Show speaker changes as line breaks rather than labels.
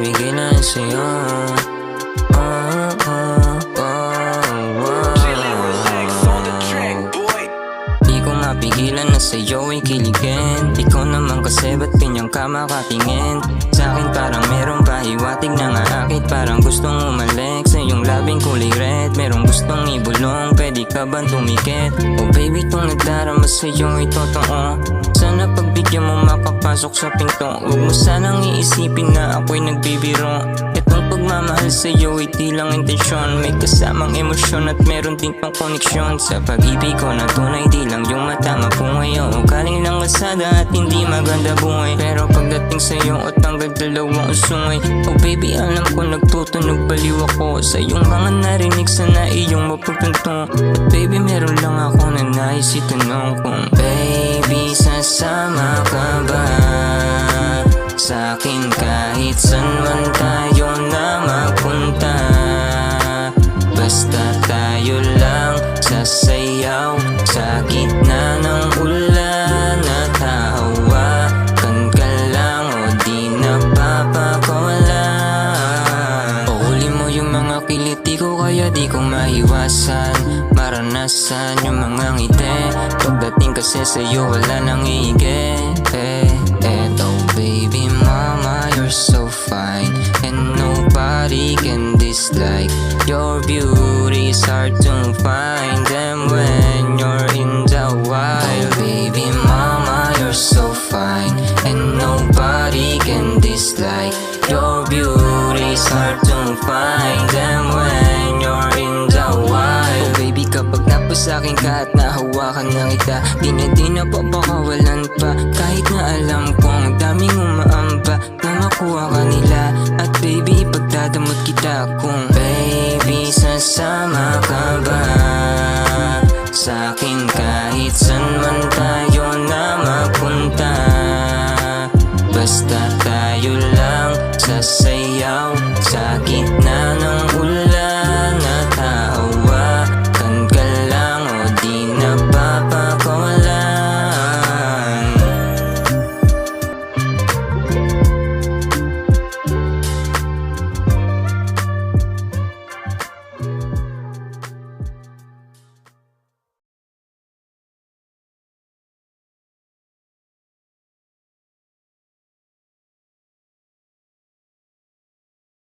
mapigilan sa'yo. Di ko mapigilan na sa'yo ay kiligin. Ikaw naman kasi ba't pinyang ka makatingin? Sa'kin parang merong pahiwatig na aakit, parang gustong umalik sa iyong labing kulay red. Merong gustong ibulong, pwede ka bang tumikit? Oh baby, itong nadarama sa'yo ay totoo. Sana pagbigyan mo makapasok sa pinto. Huwag mo sanang iisipin na ako'y nagbibiro. Itong pagmamahal sa'yo ay di lang intensyon, may kasamang emosyon at meron din pang koneksyon. Sa pag-ibig ko na tunay, di lang yung mata mapungay. O galing lang kalsada at hindi maganda buhay, pero pagdating sa'yo o tanggal dalawang usungay. Oh baby, alam ko nagtutunog baliw ako sa iyong mga narinig, sana iyong mapagtanto. At baby, meron lang ako na nais itanong kung baby, sasama ka ba sa'kin kahit saan man tayo na magpunta? Basta tayo lang sasayaw sa gitna ng ulan at hahawakan ka lang o di napapakawala. Pahuli mo yung mga kiliti ko kaya di ko maiwasan maranasan yung mga ngiti. Pagdating kasi sa'yo wala nang iigit. Eto baby mama, you're so fine and nobody can dislike your beauty. Is hard to find them when you're in the wild. Baby mama, you're so fine and nobody can dislike your beauty. Is hard to find them when you're in the wild. Oh baby, kapag napos sa'kin ka at nahawakan na kita, di na papakawalan pa. Kahit na alam kong daming umaamba na makuha ka nila. At baby, ipagdadamot kita kung baby, sasama ka ba sa'kin kahit saan man